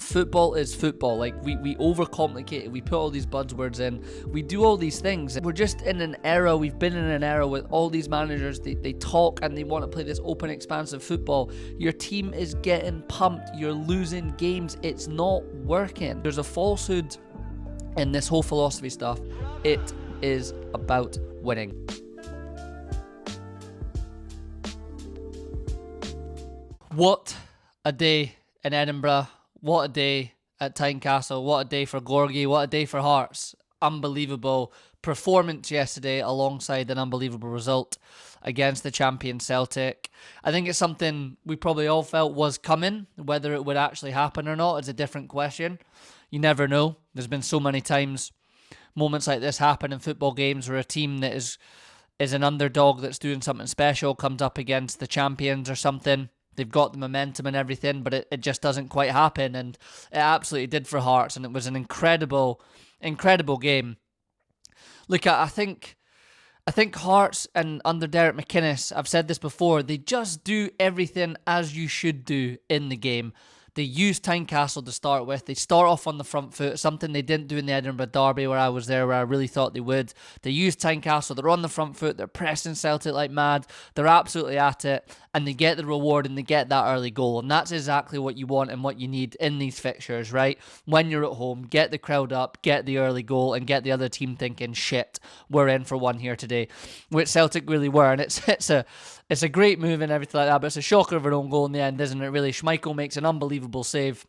Football is football. Like, we overcomplicate it. We put all these buzzwords in. We do all these things. We're just in an era. We've been in an era with all these managers. They talk and they want to play this open, expansive football. Your team is getting pumped. You're losing games. It's not working. There's a falsehood in this whole philosophy stuff. It is about winning. What a day in Edinburgh. What a day at Tynecastle. What a day for Gorgie. What a day for Hearts. Unbelievable performance yesterday alongside an unbelievable result against the champion Celtic. I think it's something we probably all felt was coming. Whether it would actually happen or not is a different question. You never know. There's been so many times moments like this happen in football games where a team that is an underdog that's doing something special comes up against the champions or something. They've got the momentum and everything, but it just doesn't quite happen, and it absolutely did for Hearts, and it was an incredible game. Look, I think Hearts and under Derek McInnes, I've said this before, they just do everything as you should do in the game. They use Tynecastle to start with. They start off on the front foot, something they didn't do in the Edinburgh Derby where I was there, where I really thought they would. They use Tynecastle. They're on the front foot. They're pressing Celtic like mad. They're absolutely at it, and they get the reward and they get that early goal. And that's exactly what you want and what you need in these fixtures, right? When you're at home, get the crowd up, get the early goal, and get the other team thinking, shit, we're in for one here today, which Celtic really were. And it's a great move and everything like that, but it's a shocker of an own goal in the end, isn't it, really? Schmeichel makes an unbelievable save,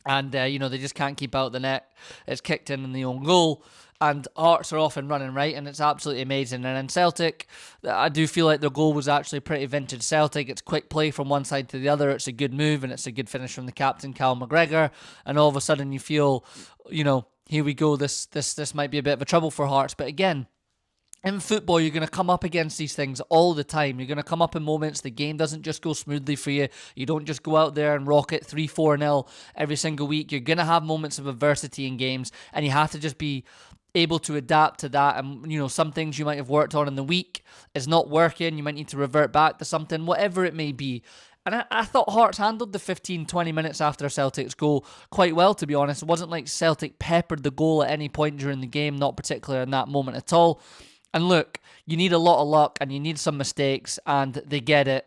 and, they just can't keep out the net. It's kicked in the own goal, and Hearts are off and running, right? And it's absolutely amazing. And in Celtic, I do feel like their goal was actually pretty vintage Celtic. It's quick play from one side to the other. It's a good move, and it's a good finish from the captain, Cal McGregor. And all of a sudden you feel, here we go, this might be a bit of a trouble for Hearts. But again, in football, you're going to come up against these things all the time. You're going to come up in moments. The game doesn't just go smoothly for you. You don't just go out there and rock it 3-4-0 every single week. You're going to have moments of adversity in games, and you have to just be able to adapt to that. And, some things you might have worked on in the week is not working. You might need to revert back to something, whatever it may be. And I thought Hearts handled the 15-20 minutes after Celtic's goal quite well, to be honest. It wasn't like Celtic peppered the goal at any point during the game, not particularly in that moment at all. And look, you need a lot of luck and you need some mistakes, and they get it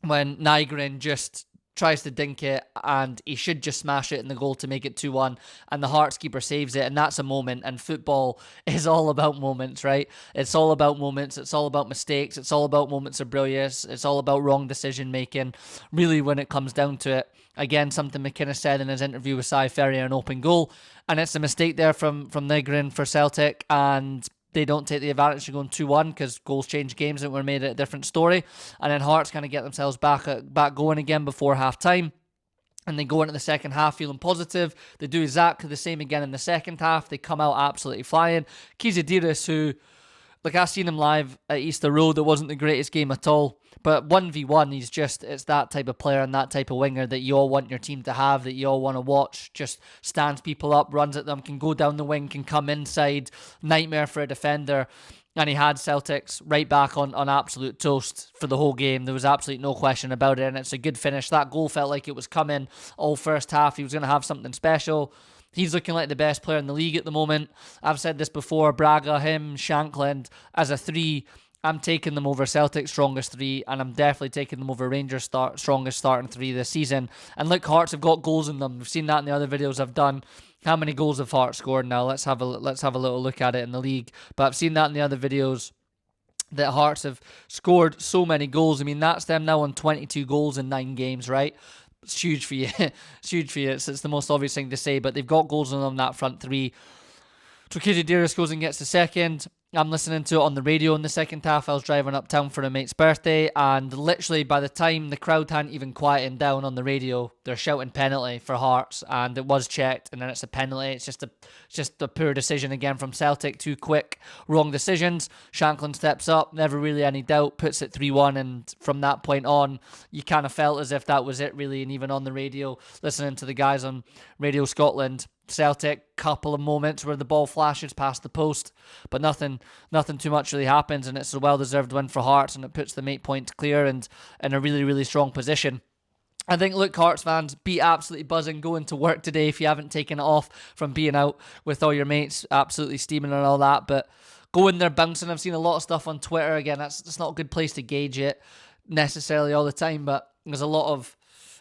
when Nygren just tries to dink it, and he should just smash it in the goal to make it 2-1, and the Hearts keeper saves it, and that's a moment. And football is all about moments, right? It's all about moments. It's all about mistakes. It's all about moments of brilliance. It's all about wrong decision making, really, when it comes down to it. Again, something McInnes said in his interview with Cy Ferrier, an open goal, and it's a mistake there from Nygren for Celtic, and they don't take the advantage of going 2-1 because goals change games and were made it a different story. And then Hearts kind of get themselves back going again before half time. And they go into the second half feeling positive. They do exactly the same again in the second half. They come out absolutely flying. Kizadiris, who, I seen him live at Easter Road. It wasn't the greatest game at all. But 1v1, it's that type of player and that type of winger that you all want your team to have, that you all want to watch. Just stands people up, runs at them, can go down the wing, can come inside. Nightmare for a defender. And he had Celtics right back on absolute toast for the whole game. There was absolutely no question about it, and it's a good finish. That goal felt like it was coming all first half. He was going to have something special. He's looking like the best player in the league at the moment. I've said this before, Braga, him, Shankland, as a 3, I'm taking them over Celtic's strongest 3, and I'm definitely taking them over Rangers' strongest starting 3 this season. And look, Hearts have got goals in them. We've seen that in the other videos I've done. How many goals have Hearts scored now? Let's have a little look at it in the league. But I've seen that in the other videos, that Hearts have scored so many goals. I mean, that's them now on 22 goals in 9 games, right? It's huge for you. It's huge for you. It's the most obvious thing to say, but they've got goals on them, that front 3. Tynecastle goes and gets the second. I'm listening to it on the radio in the second half. I was driving uptown for a mate's birthday, and literally by the time the crowd hadn't even quietened down on the radio, they're shouting penalty for Hearts, and it was checked, and then it's a penalty. It's just a poor decision again from Celtic. Too quick, wrong decisions. Shankland steps up, never really any doubt, puts it 3-1, and from that point on, you kind of felt as if that was it, really. And even on the radio, listening to the guys on Radio Scotland, Celtic, couple of moments where the ball flashes past the post, but nothing too much really happens, and it's a well-deserved win for Hearts, and it puts them 8 points clear and in a really, really strong position. I think, look, Hearts fans, be absolutely buzzing going to work today if you haven't taken it off from being out with all your mates, absolutely steaming and all that. But go in there bouncing. I've seen a lot of stuff on Twitter. Again, that's not a good place to gauge it necessarily all the time, but there's a lot of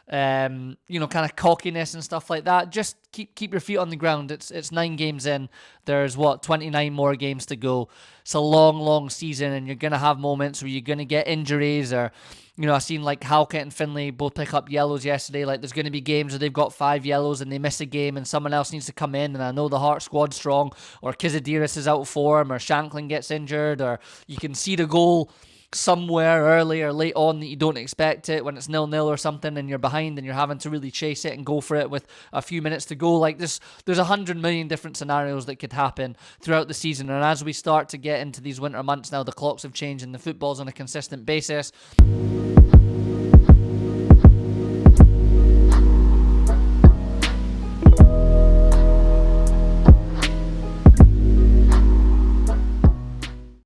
kind of cockiness and stuff like that. Just keep your feet on the ground. It's 9 games in. There's 29 more games to go. It's a long season, and you're gonna have moments where you're gonna get injuries, or I've seen like Halkett and Finlay both pick up yellows yesterday. Like, there's going to be games where they've got 5 yellows and they miss a game and someone else needs to come in. And I know the Heart squad's strong, or Kizadiris is out of form, or Shanklin gets injured, or you can see the goal somewhere early or late on that you don't expect it when it's 0-0 or something and you're behind and you're having to really chase it and go for it with a few minutes to go. Like, there's 100 million different scenarios that could happen throughout the season, and as we start to get into these winter months now, the clocks have changed and the football's on a consistent basis.